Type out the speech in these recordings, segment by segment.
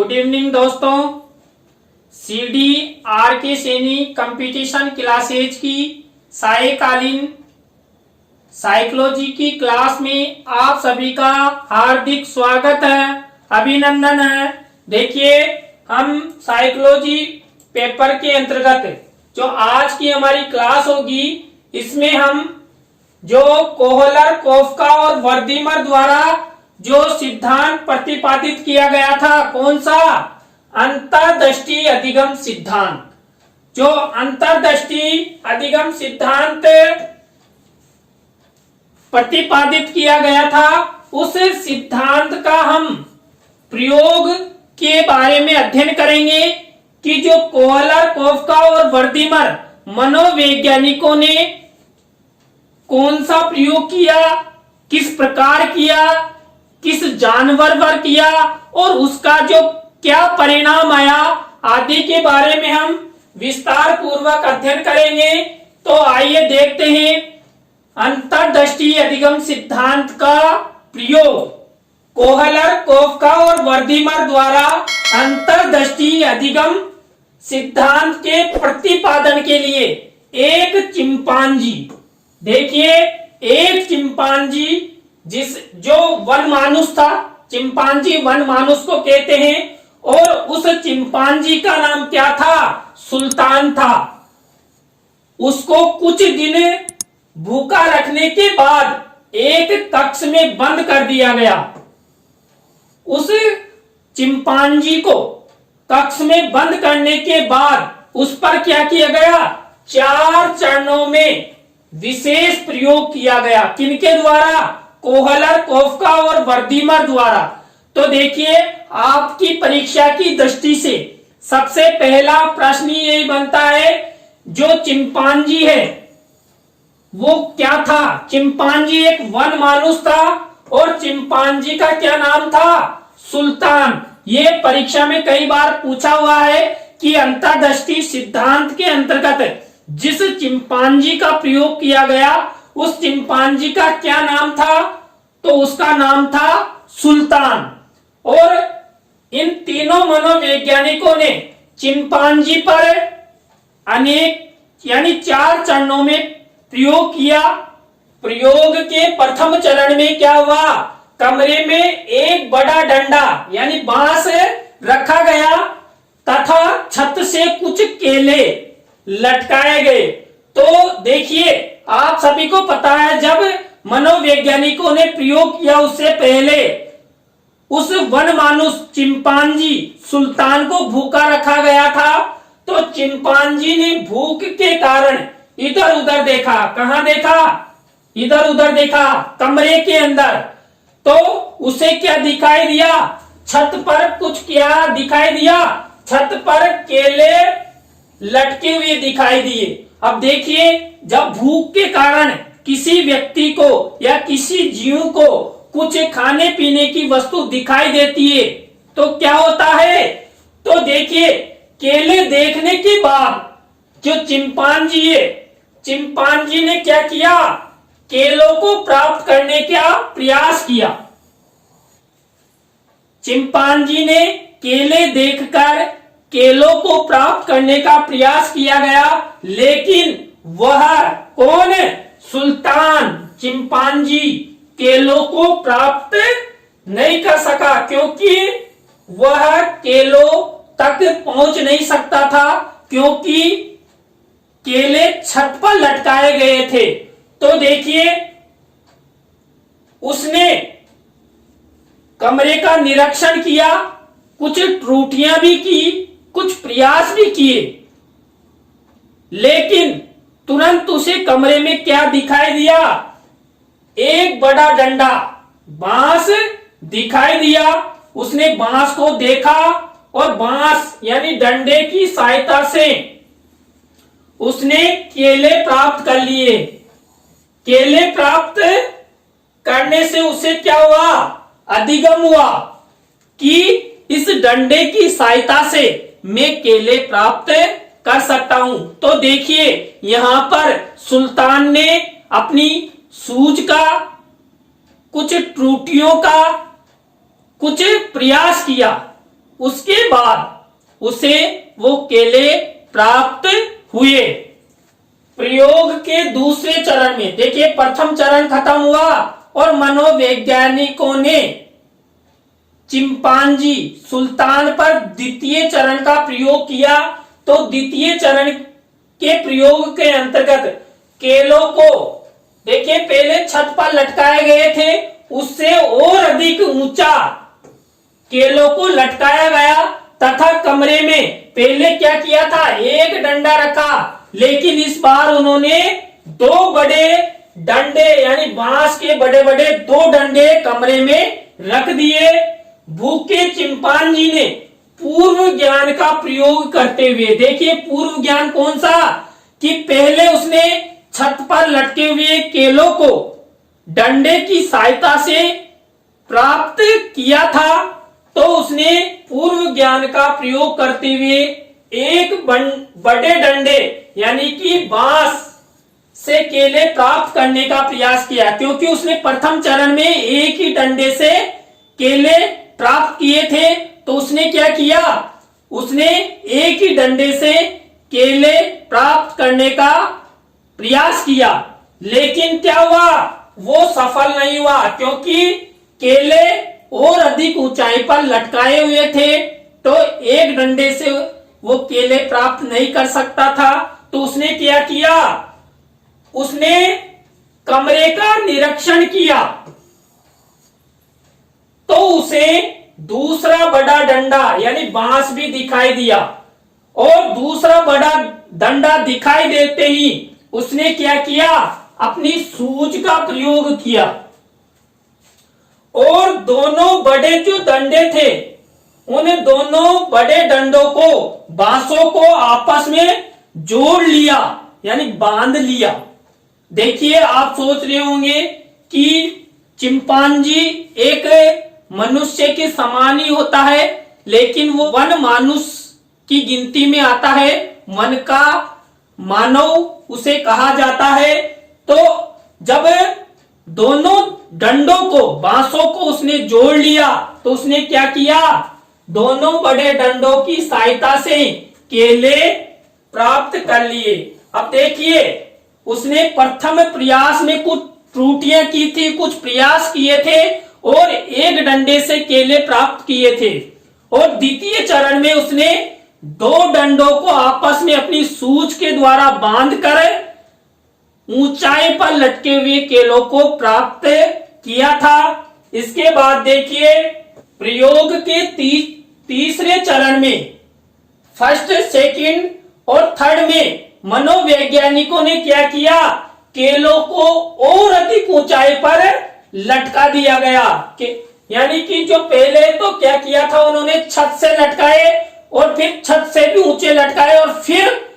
Good evening दोस्तों। CD are के Saini competition classes की सायकालीन साइकोलॉजी की क्लास में आप सभी का हार्दिक स्वागत है, अभिनंदन है। देखिए, हम साइकोलॉजी पेपर के अंतर्गत जो आज की हमारी क्लास होगी, इसमें हम जो कोहलर, कोफका और वर्दीमर द्वारा जो सिद्धांत प्रतिपादित किया गया था, कौन सा? अंतर्दृष्टि अधिगम सिद्धांत। जो अंतर्दृष्टि अधिगम सिद्धांत प्रतिपादित किया गया था, उस सिद्धांत का हम प्रयोग के बारे में अध्ययन करेंगे कि जो कोहलर, कोफका और वर्दीमर मनोवैज्ञानिकों ने कौन सा प्रयोग किया, किस प्रकार किया, किस जानवर पर किया और उसका जो क्या परिणाम आया आदि के बारे में हम विस्तार पूर्वक अध्ययन करेंगे। तो आइए देखते हैं अंतर्दृष्टि अधिगम सिद्धांत का प्रयोग कोहलर, कोफका और वर्दीमर द्वारा अंतर्दृष्टि अधिगम सिद्धांत के प्रतिपादन के लिए एक चिंपांजी, देखिए एक चिंपांजी जो वन मानुष था, चिंपांजी वन मानुष को कहते हैं, और उस चिंपांजी का नाम क्या था? सुल्तान था। उसको कुछ दिन भूखा रखने के बाद एक कक्ष में बंद कर दिया गया। उस चिंपांजी को कक्ष में बंद करने के बाद उस पर क्या किया गया? 4 चरणों में विशेष प्रयोग किया गया। किनके द्वारा? कोहलर, कोफका और वर्दीमर द्वारा। तो देखिए, आपकी परीक्षा की दृष्टि से सबसे पहला प्रश्न यही बनता है, जो चिंपांजी है वो क्या था? चिंपांजी एक वन मानुष था और चिंपांजी का क्या नाम था? सुल्तान। ये परीक्षा में कई बार पूछा हुआ है कि अंतर्दृष्टि सिद्धांत के अंतर्गत जिस चिंपांजी का प्रयोग किया गया, उस चिंपांजी का क्या नाम था? तो उसका नाम था सुल्तान। और इन तीनों मनोवैज्ञानिकों ने चिंपांजी पर अनेक यानी 4 चरणों में प्रयोग किया। प्रयोग के प्रथम चरण में क्या हुआ? कमरे में एक बड़ा डंडा यानी बांस रखा गया तथा छत से कुछ केले लटकाए गए। तो देखिए, आप सभी को पता है, जब मनोवैज्ञानिकों ने प्रयोग किया उससे पहले उस वन मानुष चिंपांजी सुल्तान को भूखा रखा गया था। तो चिंपांजी ने भूख के कारण इधर उधर देखा। कहां देखा? इधर उधर देखा, कमरे के अंदर। तो उसे क्या दिखाई दिया? छत पर कुछ क्या दिखाई दिया? छत पर केले लटके हुए दिखाई दिए। अब देखिए, जब भूख के कारण किसी व्यक्ति को या किसी जीव को कुछ खाने पीने की वस्तु दिखाई देती है तो क्या होता है? तो देखिए, केले देखने के बाद जो चिंपांजी है, चिंपांजी ने क्या किया? केलों को प्राप्त करने का प्रयास किया। चिंपांजी ने केले देखकर केलों को प्राप्त करने का प्रयास किया गया, लेकिन वह कौन? सुल्तान चिंपांजी केलों को प्राप्त नहीं कर सका, क्योंकि वह केलों तक पहुंच नहीं सकता था, क्योंकि केले छत पर लटकाए गए थे। तो देखिए, उसने कमरे का निरीक्षण किया, कुछ त्रुटियां भी की, कुछ प्रयास भी किए, लेकिन तुरंत उसे कमरे में क्या दिखाई दिया? एक बड़ा डंडा, बांस दिखाई दिया। उसने बांस को देखा और बांस यानी डंडे की सहायता से उसने केले प्राप्त कर लिए। केले प्राप्त करने से उसे क्या हुआ? अधिगम हुआ कि इस डंडे की सहायता से मैं केले प्राप्त कर सकता हूं। तो देखिए, यहां पर सुल्तान ने अपनी सूझ का, कुछ त्रुटियों का कुछ प्रयास किया, उसके बाद उसे वो केले प्राप्त हुए। प्रयोग के दूसरे चरण में देखिए, प्रथम चरण खत्म हुआ और मनोवैज्ञानिकों ने चिंपांजी सुल्तान पर द्वितीय चरण का प्रयोग किया। तो द्वितीय चरण के प्रयोग के अंतर्गत केलों को देखिए, पहले छत पर लटकाए गए थे, उससे और अधिक ऊंचा केलों को लटकाया गया तथा कमरे में पहले क्या किया था, एक डंडा रखा, लेकिन इस बार उन्होंने दो बड़े डंडे यानी बांस के बड़े बड़े दो डंडे कमरे में रख दिए। भूखे चिंपांजी ने पूर्व ज्ञान का प्रयोग करते हुए, देखिए पूर्व ज्ञान कौन सा, कि पहले उसने छत पर लटके हुए केलों को डंडे की सहायता से प्राप्त किया था। तो उसने पूर्व ज्ञान का प्रयोग करते हुए एक बड़े डंडे यानी कि बांस से केले प्राप्त करने का प्रयास किया, क्योंकि उसने प्रथम चरण में एक ही डंडे से केले प्राप्त किए थे। तो उसने क्या किया, उसने एक ही डंडे से केले प्राप्त करने का प्रयास किया, लेकिन क्या हुआ, वो सफल नहीं हुआ, क्योंकि केले और अधिक ऊंचाई पर लटकाए हुए थे। तो एक डंडे से वो केले प्राप्त नहीं कर सकता था। तो उसने क्या किया, उसने कमरे का निरीक्षण किया, तो उसे दूसरा बड़ा डंडा यानी बांस भी दिखाई दिया, और दूसरा बड़ा डंडा दिखाई देते ही उसने क्या किया, अपनी सूझ का प्रयोग किया और दोनों बड़े जो डंडे थे उन दोनों बड़े डंडों को, बांसों को आपस में जोड़ लिया यानी बांध लिया। देखिए, आप सोच रहे होंगे कि चिंपांजी एक मनुष्य के समान ही होता है, लेकिन वो वन मानुष की गिनती में आता है, मन का मानव उसे कहा जाता है। तो जब दोनों डंडों को, बांसों को उसने जोड़ लिया, तो उसने क्या किया, दोनों बड़े डंडों की सहायता से केले प्राप्त कर लिए। अब देखिए, उसने प्रथम प्रयास में कुछ त्रुटियां की थी, कुछ प्रयास किए थे और एक डंडे से केले प्राप्त किए थे, और द्वितीय चरण में उसने दो डंडों को आपस में अपनी सूझ के द्वारा बांधकर ऊंचाई पर लटके हुए केलों को प्राप्त किया था। इसके बाद देखिए, प्रयोग के तीसरे चरण में, फर्स्ट, सेकंड और थर्ड में मनोवैज्ञानिकों ने क्या किया, केलों को और अधिक ऊंचाई पर लटका दिया गया। यानी कि जो पहले तो क्या किया था, उन्होंने छत से लटकाए और फिर छत से भी ऊंचे लटकाए, और फिर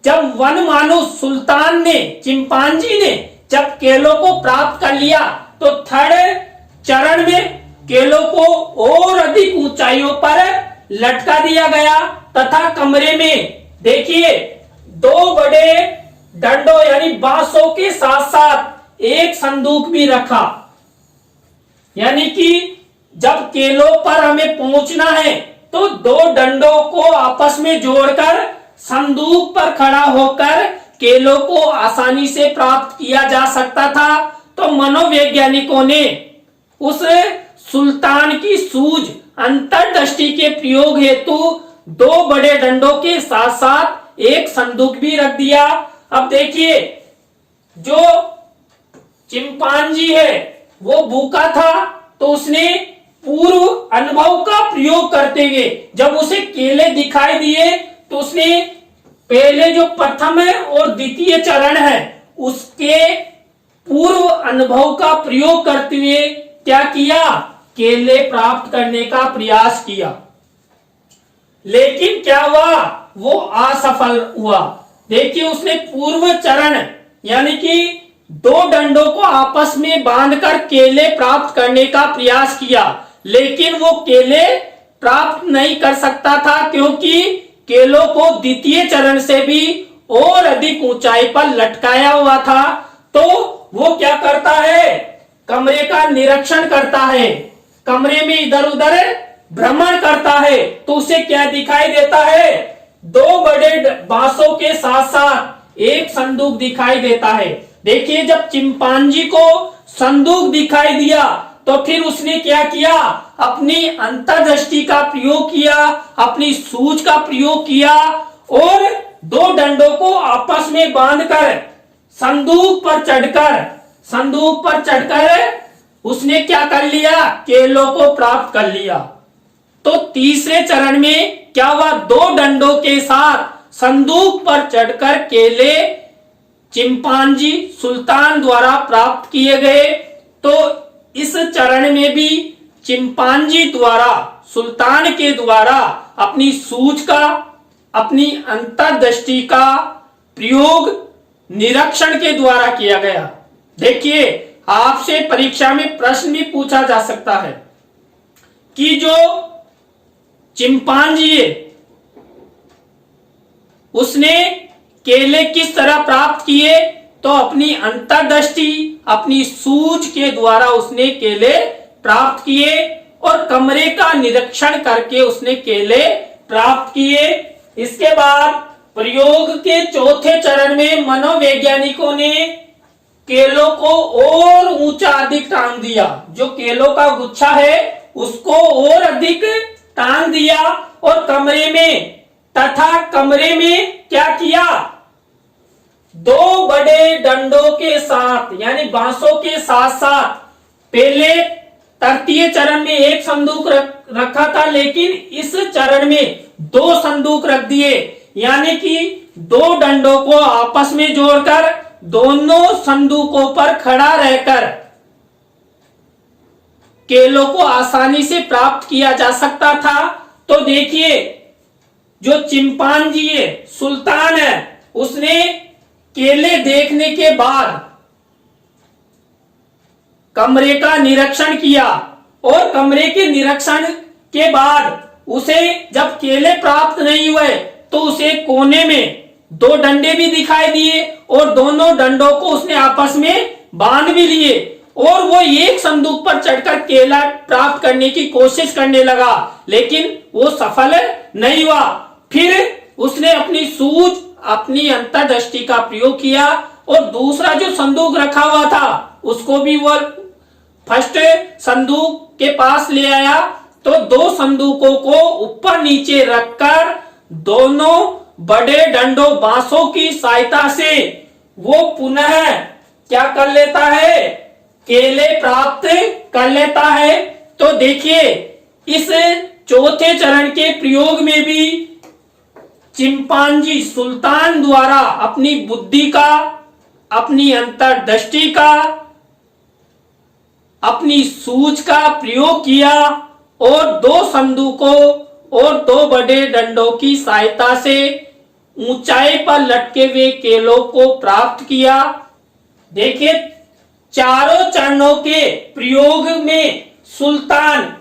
जब वन मानुष सुल्तान ने, चिंपांजी ने जब केलों को प्राप्त कर लिया, तो थर्ड चरण में केलों को और अधिक ऊंचाइयों पर लटका दिया गया तथा कमरे में देखिए दो बड़े डंडों यानी बांसों के साथ साथ एक संदूक भी रखा। यानी कि जब केलों पर हमें पहुंचना है तो दो डंडों को आपस में जोड़कर संदूक पर खड़ा होकर केलों को आसानी से प्राप्त किया जा सकता था। तो मनोवैज्ञानिकों ने उस सुल्तान की सूझ अंतर्दृष्टि के प्रयोग हेतु दो बड़े डंडों के साथ साथ एक संदूक भी रख दिया। अब देखिए, जो चिंपांजी है वो भूखा था, तो उसने पूर्व अनुभव का प्रयोग करते हुए जब उसे केले दिखाई दिए तो उसने पहले जो प्रथम है और द्वितीय चरण है उसके पूर्व अनुभव का प्रयोग करते हुए क्या किया, केले प्राप्त करने का प्रयास किया। लेकिन क्या हुआ, वो असफल हुआ। देखिए, उसने पूर्व चरण यानी कि दो डंडों को आपस में बांधकर केले प्राप्त करने का प्रयास किया, लेकिन वो केले प्राप्त नहीं कर सकता था, क्योंकि केलों को द्वितीय चरण से भी और अधिक ऊंचाई पर लटकाया हुआ था। तो वो क्या करता है, कमरे का निरीक्षण करता है, कमरे में इधर उधर भ्रमण करता है तो उसे क्या दिखाई देता है? दो बड़े बांसों के साथ साथ एक संदूक दिखाई देता है। देखिए, जब चिंपांजी को संदूक दिखाई दिया तो फिर उसने क्या किया? अपनी अंतर्दृष्टि का प्रयोग किया, अपनी सूझ का प्रयोग किया और दो डंडों को आपस में बांधकर संदूक पर चढ़कर उसने क्या कर लिया? केलों को प्राप्त कर लिया। तो तीसरे चरण में क्या हुआ? दो डंडों के साथ संदूक पर चढ़कर केले चिंपांजी सुल्तान द्वारा प्राप्त किए गए। तो इस चरण में भी चिंपांजी द्वारा, सुल्तान के द्वारा अपनी सूझ का, अपनी अंतर्दृष्टि का प्रयोग निरीक्षण के द्वारा किया गया। देखिए, आपसे परीक्षा में प्रश्न भी पूछा जा सकता है कि जो चिंपांजी है उसने केले किस तरह प्राप्त किए? तो अपनी अंतर्दृष्टि, अपनी सूझ के द्वारा उसने केले प्राप्त किए और कमरे का निरीक्षण करके उसने केले प्राप्त किए। इसके बाद प्रयोग के चौथे चरण में मनोवैज्ञानिकों ने केलों को और ऊंचा अधिक टांग दिया। जो केलों का गुच्छा है उसको और अधिक टांग दिया और कमरे में क्या किया? दो बड़े डंडों के साथ यानी बांसों के साथ साथ पहले तृतीय चरण में एक संदूक रखा था, लेकिन इस चरण में दो संदूक रख दिए, यानी कि दो डंडों को आपस में जोड़कर दोनों संदूकों पर खड़ा रहकर केलों को आसानी से प्राप्त किया जा सकता था। तो देखिए, जो चिंपांजी है, सुल्तान है, उसने केले देखने के बाद कमरे का निरीक्षण किया और कमरे के निरीक्षण के बाद उसे जब केले प्राप्त नहीं हुए तो उसे कोने में दो डंडे भी दिखाई दिए और दोनों डंडों को उसने आपस में बांध भी लिए और वो एक संदूक पर चढ़कर केला प्राप्त करने की कोशिश करने लगा, लेकिन वो सफल नहीं हुआ। फिर उसने अपनी सूझ, अपनी अंतर्दृष्टि का प्रयोग किया और दूसरा जो संदूक रखा हुआ था उसको भी वो फर्स्ट संदूक के पास ले आया। तो दो संदूकों को ऊपर नीचे रखकर दोनों बड़े डंडों बांसों की सहायता से वो पुनः क्या कर लेता है? केले प्राप्त कर लेता है। तो देखिए, इस चौथे चरण के प्रयोग में भी चिंपांजी सुल्तान द्वारा अपनी बुद्धि का, अपनी अंतर्दृष्टि का, अपनी सूझ का प्रयोग किया और दो संदूकों और दो बड़े डंडों की सहायता से ऊंचाई पर लटके हुए केलों को प्राप्त किया। देखिए, चारों चरणों के प्रयोग में सुल्तान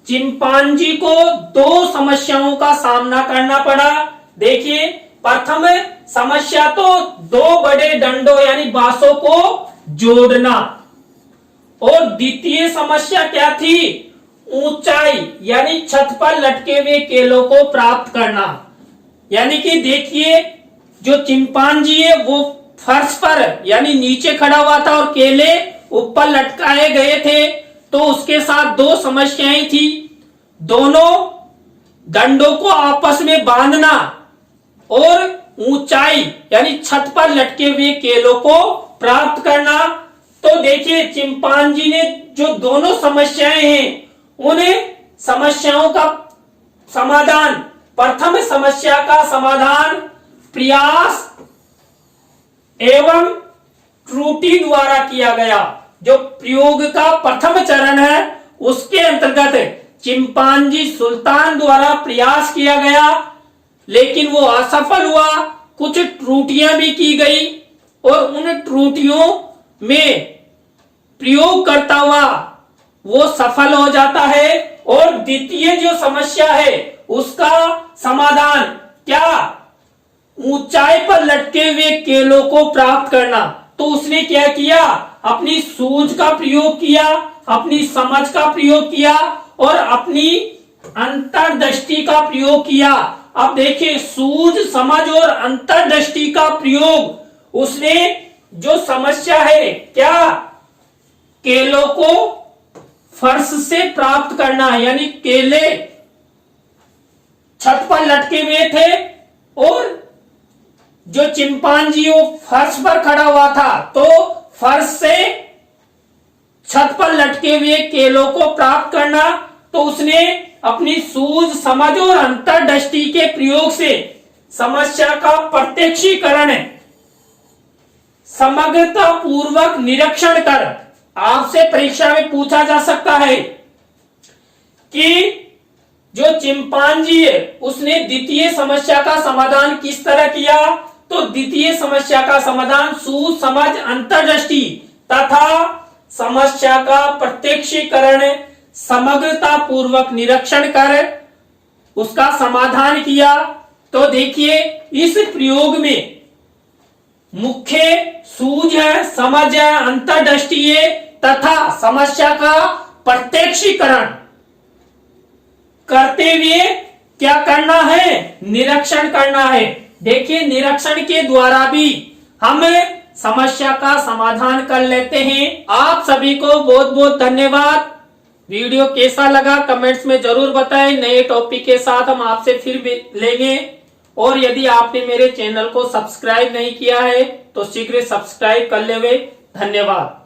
चिंपांजी को दो समस्याओं का सामना करना पड़ा। देखिए, प्रथम समस्या तो दो बड़े डंडों यानी बांसों को जोड़ना और द्वितीय समस्या क्या थी? ऊंचाई यानी छत पर लटके हुए केलों को प्राप्त करना। यानी कि देखिए, जो चिंपांजी है वो फर्श पर यानी नीचे खड़ा हुआ था और केले ऊपर लटकाए गए थे, तो उसके साथ दो समस्याएं थी। दोनों डंडों को आपस में बांधना और ऊंचाई यानी छत पर लटके हुए केलों को प्राप्त करना। तो देखिए, चिंपांजी ने जो दोनों समस्याएं हैं उन समस्याओं का समाधान, प्रथम समस्या का समाधान प्रयास एवं त्रुटि द्वारा किया गया। जो प्रयोग का प्रथम चरण है उसके अंतर्गत चिंपांजी सुल्तान द्वारा प्रयास किया गया, लेकिन वो असफल हुआ। कुछ त्रुटियां भी की गई और उन त्रुटियों में प्रयोग करता हुआ वो सफल हो जाता है। और द्वितीय जो समस्या है उसका समाधान क्या? ऊंचाई पर लटके हुए केलों को प्राप्त करना। तो उसने क्या किया? अपनी सूझ का प्रयोग किया, अपनी समझ का प्रयोग किया और अपनी अंतर्दृष्टि का प्रयोग किया। अब देखिए, सूझ समझ और अंतर्दृष्टि का प्रयोग, उसने जो समस्या है क्या, केलों को फर्श से प्राप्त करना, यानी केले छत पर लटके हुए थे और जो चिंपांजी वो फर्श पर खड़ा हुआ था, तो फर्श से छत पर लटके हुए केलों को प्राप्त करना। तो उसने अपनी सूझ समझ और अंतर्दृष्टि के प्रयोग से समस्या का प्रत्यक्षीकरण, समग्रता पूर्वक निरीक्षण कर, आपसे परीक्षा में पूछा जा सकता है कि जो चिंपांजी है उसने द्वितीय समस्या का समाधान किस तरह किया। तो द्वितीय समस्या का समाधान सूझ समझ अंतर्दृष्टि तथा समस्या का प्रत्यक्षीकरण, समग्रता पूर्वक निरीक्षण कर उसका समाधान किया। तो देखिए, इस प्रयोग में मुख्य सूझ है, समझ है, अंतर्दृष्टि है तथा समस्या का प्रत्यक्षीकरण करते हुए क्या करना है, निरीक्षण करना है। देखिए, निरीक्षण के द्वारा भी हम समस्या का समाधान कर लेते हैं। आप सभी को बहुत बहुत धन्यवाद। वीडियो कैसा लगा कमेंट्स में जरूर बताएं। नए टॉपिक के साथ हम आपसे फिर लेंगे। और यदि आपने मेरे चैनल को सब्सक्राइब नहीं किया है तो शीघ्र सब्सक्राइब कर लेवे। धन्यवाद।